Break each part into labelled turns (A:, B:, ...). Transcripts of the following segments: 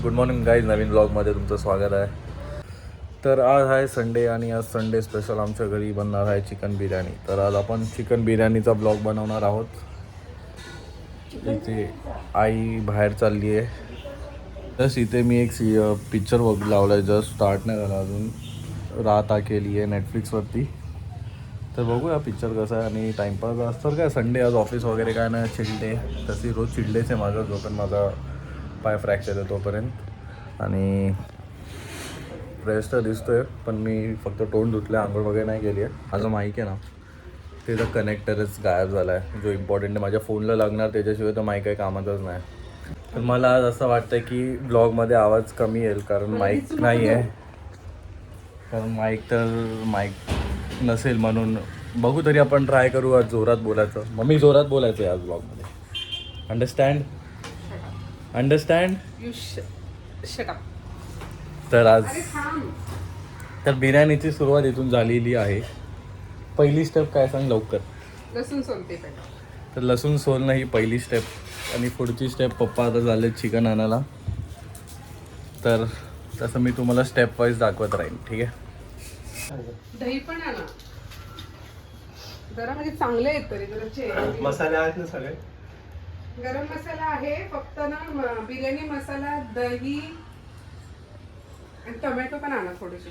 A: Good morning guys, नवीन ब्लॉगमध्ये तुमचं स्वागत आहे. तर आज आहे संडे आणि आज संडे स्पेशल आमच्या घरी बनणार आहे चिकन बिर्याणी. तर आज आपण चिकन बिर्याणीचा ब्लॉग बनवणार आहोत. इथे आई बाहेर चालली आहे. जस्ट इथे मी एक पिक्चर लावला आहे, जस्ट स्टार्ट नाही झाला अजून. रात आ केली आहे नेटफ्लिक्सवरती. तर बघूया पिक्चर कसा आहे आणि टाईमपास आज तर काय संडे, आज ऑफिस वगैरे काय नाही, चिल्डे. तशी रोज चिल्डेच आहे माझा, जोपर्यंत माझा पाय फ्रॅक्चर आहे तोपर्यंत. आणि फ्रेश तर दिसतोय, पण मी फक्त तोंड धुतलं आहे, आंघोळ वगैरे नाही केली आहे. माझं माईक आहे ना, त्याचा कनेक्टरच गायब झाला आहे, जो इम्पॉर्टंट आहे. माझ्या फोनला लागणार, त्याच्याशिवाय तर माईक काही कामातच नाही. तर मला आज असं वाटतं की ब्लॉगमध्ये आवाज कमी येईल, कारण माईक नाही आहे. कारण माईक नसेल म्हणून बघू, तरी आपण ट्राय करू आज जोरात बोलायचं. मम्मी जोरात बोलायचं आहे आज ब्लॉगमध्ये. अंडरस्टँड. तर बिर्याणीची सुरुवात इथून झालेली आहे. पहिली स्टेप काय सांग लवकर?
B: लसूण सोलते.
A: तर लसूण सोलणं ही पहिली स्टेप, आणि पुढची स्टेप पप्पा आता झाले चिकन आणायला. तर तसं मी तुम्हाला स्टेप वाईज दाखवत राहीन, ठीक आहे?
B: दही पण आणा जरा, म्हणजे चांगले आहेत तरी जरा.
A: मसाले आहेत ना सगळे?
B: गरम मसाला आहे फक्त ना, बिर्याणी मसाला, दही आणि टोमॅटो पण आणा थोडेसे.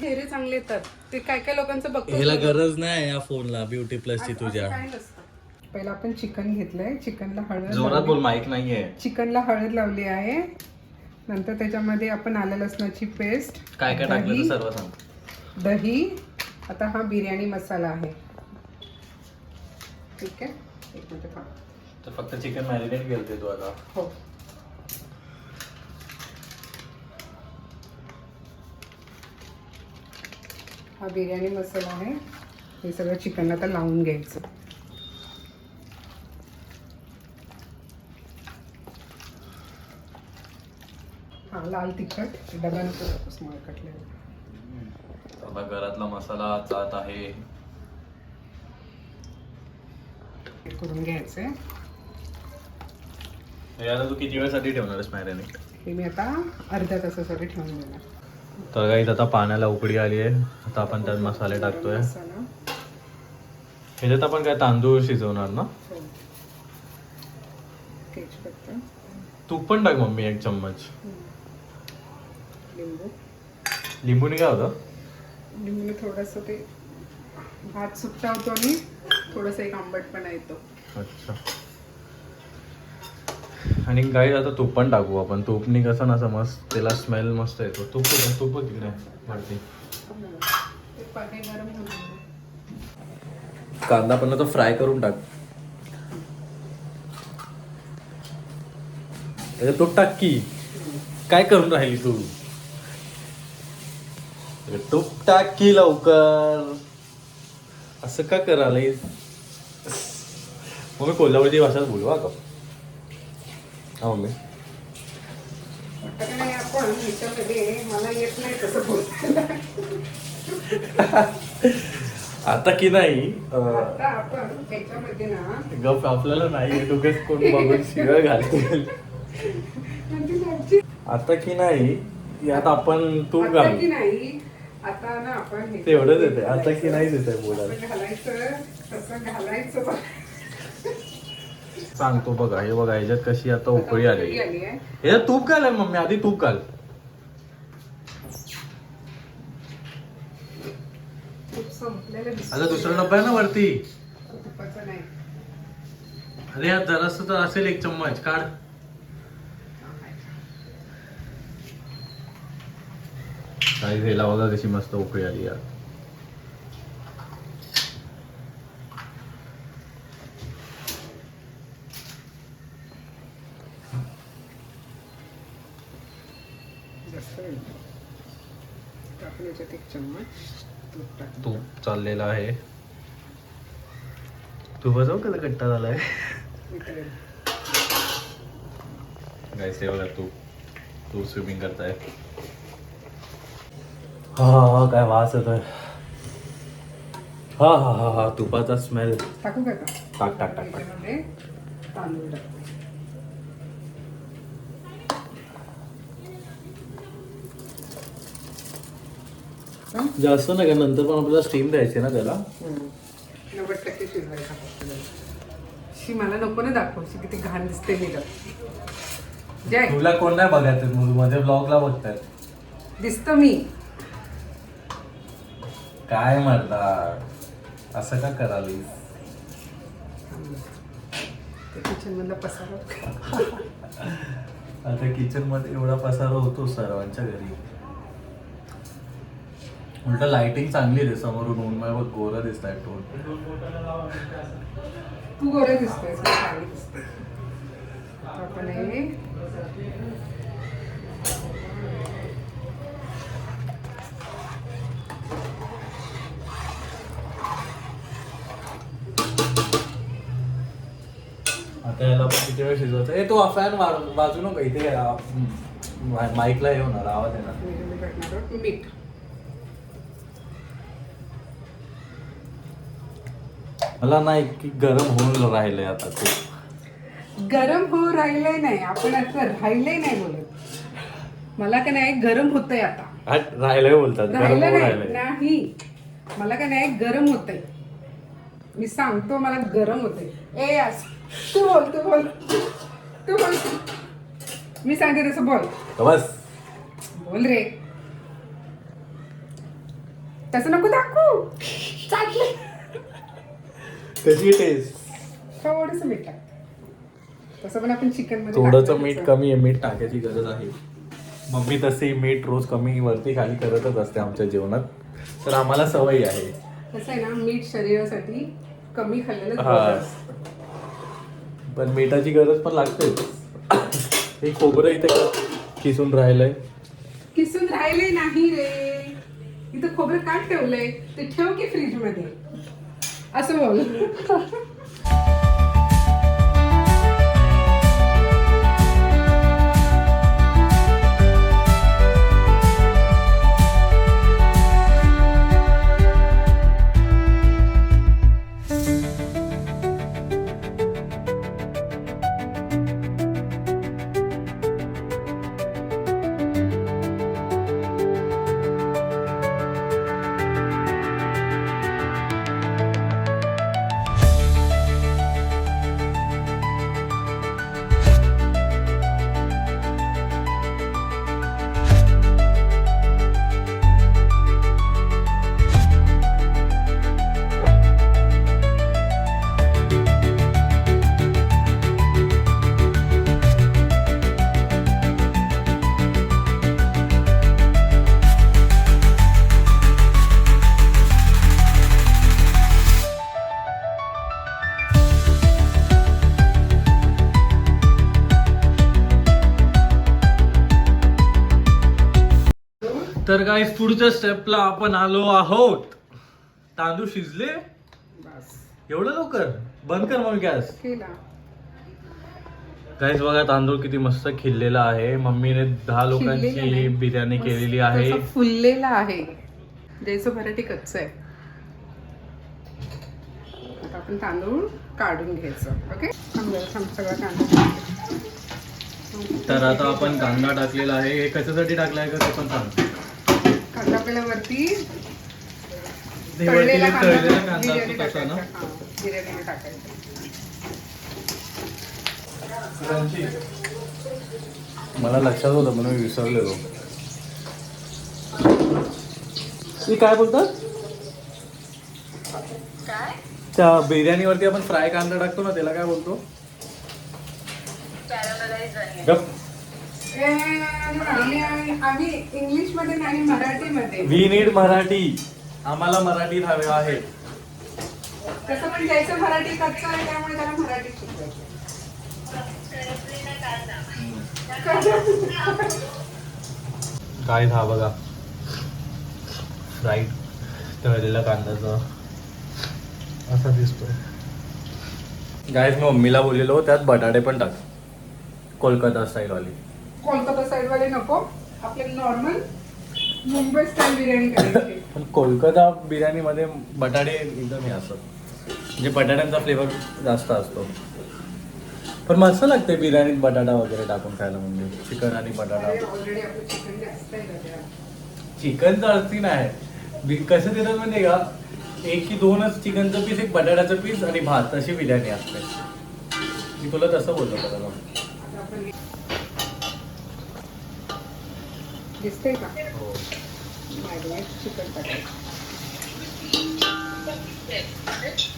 B: चेहरे चांगले येतात ते काय काय लोकांचं बघतो.
A: ह्याला गरज नाही या फोनला ब्युटी प्लसची तुझ्या.
B: काय नसतं. पहिला आपण चिकन घेतलंय, चिकनला हळद
A: जोरात बोल, माईक नाहीये.
B: चिकनला हळद लावली आहे. नंतर त्याच्यामध्ये आपण आलं लसणाची पेस्ट,
A: काय काय टाकलं ते सर्व सांग.
B: दही. आता हा बिर्याणी मसाला आहे, ठीक आहे. एक मिनिट थांब.
A: तर फक्त चिकन मॅरिनेट केलते तू आता?
B: हो. हा बिर्याणी मसाला आहे. हे सगळं चिकनला आता लावून घ्यायचं. हा लाल तिखट डबा नको स्मॉल कटलेला.
A: आता घरातला मसाला जात आहे.
B: करून घ्यायचंय.
A: याला तू किती वेळासाठी ठेवणारस मॅरिनेट?
B: हे मी आता अर्ध्या तासासाठी ठेवून देणार.
A: तर गाईस आता पाण्याला उकळी आली आहे. आता आपण त्यात मसाले टाकतोय. ह्याच्यात आपण काय तांदूळ शिजवणार ना? तूप पण टाक मम्मी, 1 चम्मच. लिंबूने काय होतं?
B: लिंबूने थोडंसं ते भात सुट्टा होतो आणि थोडंसं एक आंबटपणा येतो.
A: अच्छा. आणि गाईस आता तूप पण टाकू आपण. तूपनी कसं ना मस्त त्याला स्मेल मस्त येतो. तूप तिकडे वाढते. कांदा पण आता फ्राय करून टाक. तूप टाक की. काय करून राहिली तू? तूप टाक की लवकर. असं का करायला? मग मी कोल्हापूरची भाषाच बोलू का? हा मम्मी.
B: मला येत नाही तसं बोलता.
A: आता की नाही
B: आपण त्याच्यामध्ये ना
A: गप, आपल्याला नाही डोक्यात कोण बघून शिवाय घालते. आता की नाही आता आपण तूप घालू
B: की नाही. आता ना आपण
A: तेवढंच येते. आता की नाही येते बोलायला.
B: घालायचं तसं घालायचं.
A: सांगतो बघा, हे बघा ह्याच्यात कशी आता उकळी आली. ह्याच्यात तूप घालाय मम्मी, आधी तूप घाल. आता दुसरा डब्बा आहे ना वरती. अरे यात जरास तर असेल 1 चम्मच काढ. काही वेळेला बघा कशी मस्त उकळी आली यार. तूप चाललेला आहे. तू बजाव कसा कट्टा झालाय. गाईस हे बघा तू स्विमिंग करताय. हा काय वास येतोय. हा हा हा हा तुपाचा स्मेल.
B: टाकू का?
A: टाक टाक टाक.
B: तांदूळ टाकू. शिजवायचं.
A: जास्त नाही का, नंतर पण आपल्याला स्टीम द्यायची ना त्याला.
B: 90% शिजवायचं फक्त. शी मला नको ना दाखवशी किती घाण दिसते मी तर. जय
A: तुला कोण नाही बघायचं, मध्ये ब्लॉगला बघतायत.
B: दिसतो मी.
A: काय म्हणतात, असं का करावी.
B: किचन मधला पसारा.
A: आता किचन मध्ये एवढा पसारा होतो सर्वांच्या घरी. उलट लाइटिंग चांगली आहे समोरून, ऊन बघ गोरा दिसताय टोन.
B: तू गोरे दिसतोय, चांगली दिसते. आपण हे
A: आता याला पण किती वेळ शिजवायचं. ए तो फॅन वाजू नको इथे, माईकला हे होणार, आवाज येणार.
B: मीठ.
A: मला नाही की गरम होऊन राहिलंय आता खूप.
B: गरम हो राहिलंय नाही, आपण आता राहिलंय नाही बोलत. मला का नाही गरम होतंय आता.
A: राहिलंय बोलतात, गरम
B: राहिलं
A: होऊन
B: नाही
A: राहिलंय.
B: नाही, मला का नाही गरम होतंय. मी सांगतो मला गरम होतंय. ए आज तू बोल, तू बोल, तू बोल. मी सांगते तसं बोल.
A: बस
B: बोल रे. तसं नको दाखवू. चाटले.
A: कशी टेस्ट.
B: थोडस मीठ टाक. तसं पण आपण चिकन मध्ये
A: थोडंसं
B: टाकलं
A: मीठ
B: तसं.
A: कमी आहे, मीठ टाकायची गरज आहे. मम्मी तसे मीठ रोज कमी वरती खाली करतच असते आमच्या जेवणात, तर आम्हाला सवय आहे.
B: कसं आहे ना, मीठ शरीरासाठी कमी खाल्लेलं
A: हा.
B: बरं असतं.
A: पण मिठाची गरज पण लागते. हे खोबरं इथे किसून राहिलंय.
B: किसून राहिले नाही रे. इथं खोबरं का ठेवलंय ते ठेव की फ्रीज मध्ये. असं बोल.
A: तर काय पुढच्या स्टेपला आपण आलो आहोत. तांदूळ शिजले.
B: बस
A: एवढं लवकर बंद कर मग गॅस.
B: केला.
A: गाईस बघा तांदूळ किती मस्त खिललेला आहे. मम्मीने 10 लोकांची
B: शिजलेला नाही.
A: बिर्याणी
B: मस्त
A: केलेली आहे.
B: तसं फुललेला आहे. जैसं मराठी कच्चं आहे. आता आपण तांदूळ काढून घ्यायचं. ओके, सगळा कांदा.
A: तर आता आपण कांदा टाकलेला आहे. हे कशासाठी टाकलाय का ते पण सांग.
B: कांदा आपल्याला वरती
A: ते वरती
B: तळलेला
A: तळलेला
B: कांदा
A: कांदा
B: बिर्याणी
A: असतो तसा ना.
B: टाकायचा. हा, बिर्याणीला टाकायचं.
A: मला लक्षात होतं म्हणून मी विसरलेलो. ती काय बोलतात, त्या बिर्याणीवरती आपण फ्राय कांदा टाकतो ना, त्याला काय बोलतो. गप.
B: आम्ही इंग्लिश मध्ये नाही, मराठीमध्ये.
A: We need Marathi. आम्हाला मराठी हवे आहे.
B: तसं पण द्यायचं मराठी कच्चं आहे, त्यामुळे त्याला मराठी शिकवायचं.
A: काय हा बघा फ्राईड तळलेला कांद्याचा असा दिसतोय. गाईज मी मम्मीला बोललेलो त्यात बटाटे पण टाक, कोलकाता स्टाईल वाली.
B: कोलकाता साईड वाले नको, आपले नॉर्मल मुंबई स्टाईल बिर्याणी करायची.
A: पण कोलकाता बिर्याणी मध्ये बटाटे एकदम हे असतात, म्हणजे बटाट्यांचा फ्लेवर जास्त असतो. पण मस्त लागते बिर्याणीत बटाटा वगैरे टाकून खायला, म्हणजे चिकन आणि बटाटा.
B: ऑलरेडी आपलं चिकन जास्त आहे.
A: चिकन तर अगदी नाही, कसं देतात म्हणजे का 1 की 2च चिकनचं पीस, एक बटाट्याचं पीस आणि भात, अशी बिर्याणी असते. मी तुला तसं बोलतो का त्याला.
B: आता आपण दिसतंय का
A: हो.
B: मॅरिनेट चिकन टाकायचं.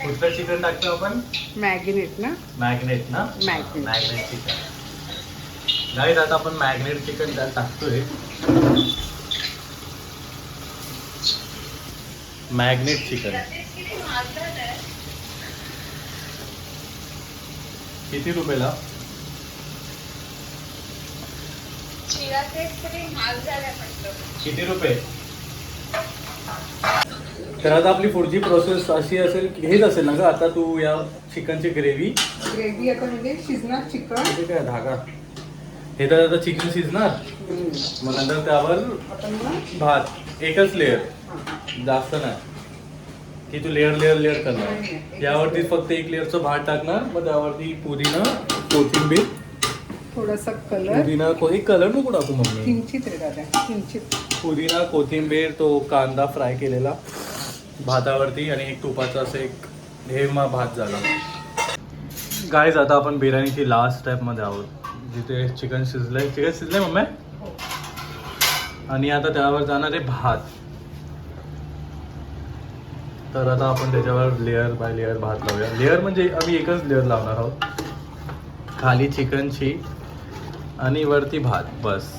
A: कुठलं चिकन टाकतो आपण?
B: मॅगिनेट ना.
A: मॅग्नेट ना.
B: Magnate.
A: Magnet chicken. गाईज आता आपण मॅग्नेट चिकन त्यात टाकतोय. मॅग्नेट चिकन किती रुपयाला? किती रुपये? तर आता आपली पुढची प्रोसेस अशी असेल की हेच असेल ना का, आता तू या चिकनची ग्रेव्ही
B: आता म्हणजे शिजणार चिकन.
A: काय धागा हे तर आता चिकन शिजणार, मग नंतर त्यावर
B: आपण मग
A: भात एकच लेअर,
B: हां.
A: जास्त नाही की तू लेअर करणार. यावरती फक्त एक लेअरचं भात टाकणार, मग त्यावरती पुदिना, कोथिंबीर,
B: थोडासा कलर,
A: एक कलर नको टाकू मम्मी,
B: किंचित रे दादा, किंचित.
A: पुदिना, कोथिंबीर, तो कांदा फ्राय केलेला भातावरती, आणि एक तुपाचा असं एक हे मग भात झाला. गाईज आता आपण बिर्याणीची लास्ट स्टेपमध्ये आहोत, जिथे चिकन शिजलंय मम्मी, आणि आता त्यावर जाणार आहे भात. तर आता आपण त्याच्यावर लेअर बाय लेअर भात लावूया. लेअर म्हणजे आम्ही एकच लेअर लावणार आहोत, खाली चिकनची आणि वरती भात, बस.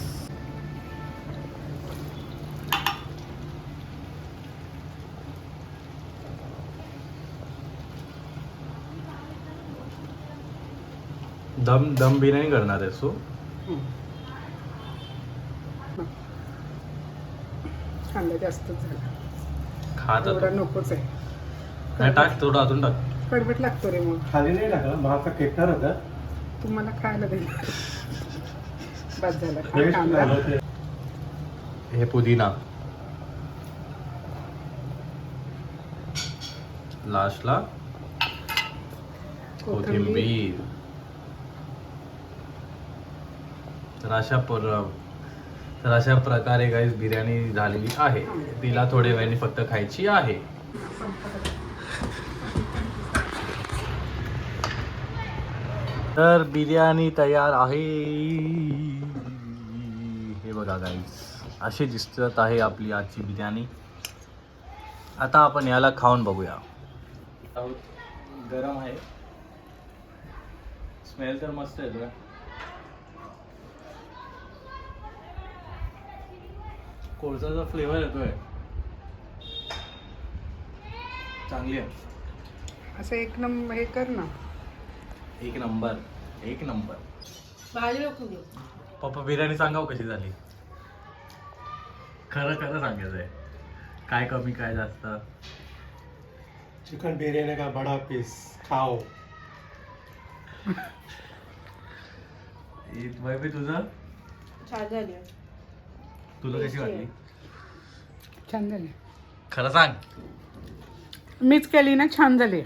A: दम बिर्याणी करणार आहे सो
B: कांदा जास्तच झाला,
A: खात
B: एवढा नकोच आहे.
A: नाही, टाक थोडं अजून टाक.
B: कडवट लागतो रे. मग
C: खाली नाही टाकला, भाता केकणार होता.
B: तुम्हाला खायला देणार. बस झाला. खा कांदा.
A: हे पुदिना लास्टला, कोथिंबीर. तर अशा प्रकारे गाईस बिर्याणी झालेली आहे. तिला थोड्या वेळाने फक्त खायची आहे. तर बिर्याणी तयार आहे. हे बघा गाईस, अशी दिसत आहे आपली आजची बिर्याणी. आता आपण याला खाऊन बघूया. गरम आहे, स्मेल तर मस्त येतोय. कोळसाचा फ्लेवर येतोय, चांगली आहे.
B: असं एक नंबर हे कर ना.
A: एक नंबर.
D: भाजी नको देऊ.
A: पप्पा बिर्याणी सांगाव कशी झाली. खरं सांगायचं आहे, काय कमी काय जास्त.
C: चिकन बिर्याणी का बडा पीस खाओ.
A: वैभवी तुझं,
D: छान झाली.
A: तुला कशी वाटली?
B: छान झाली.
A: खरं सांग.
B: मीच केली ना, छान झाली.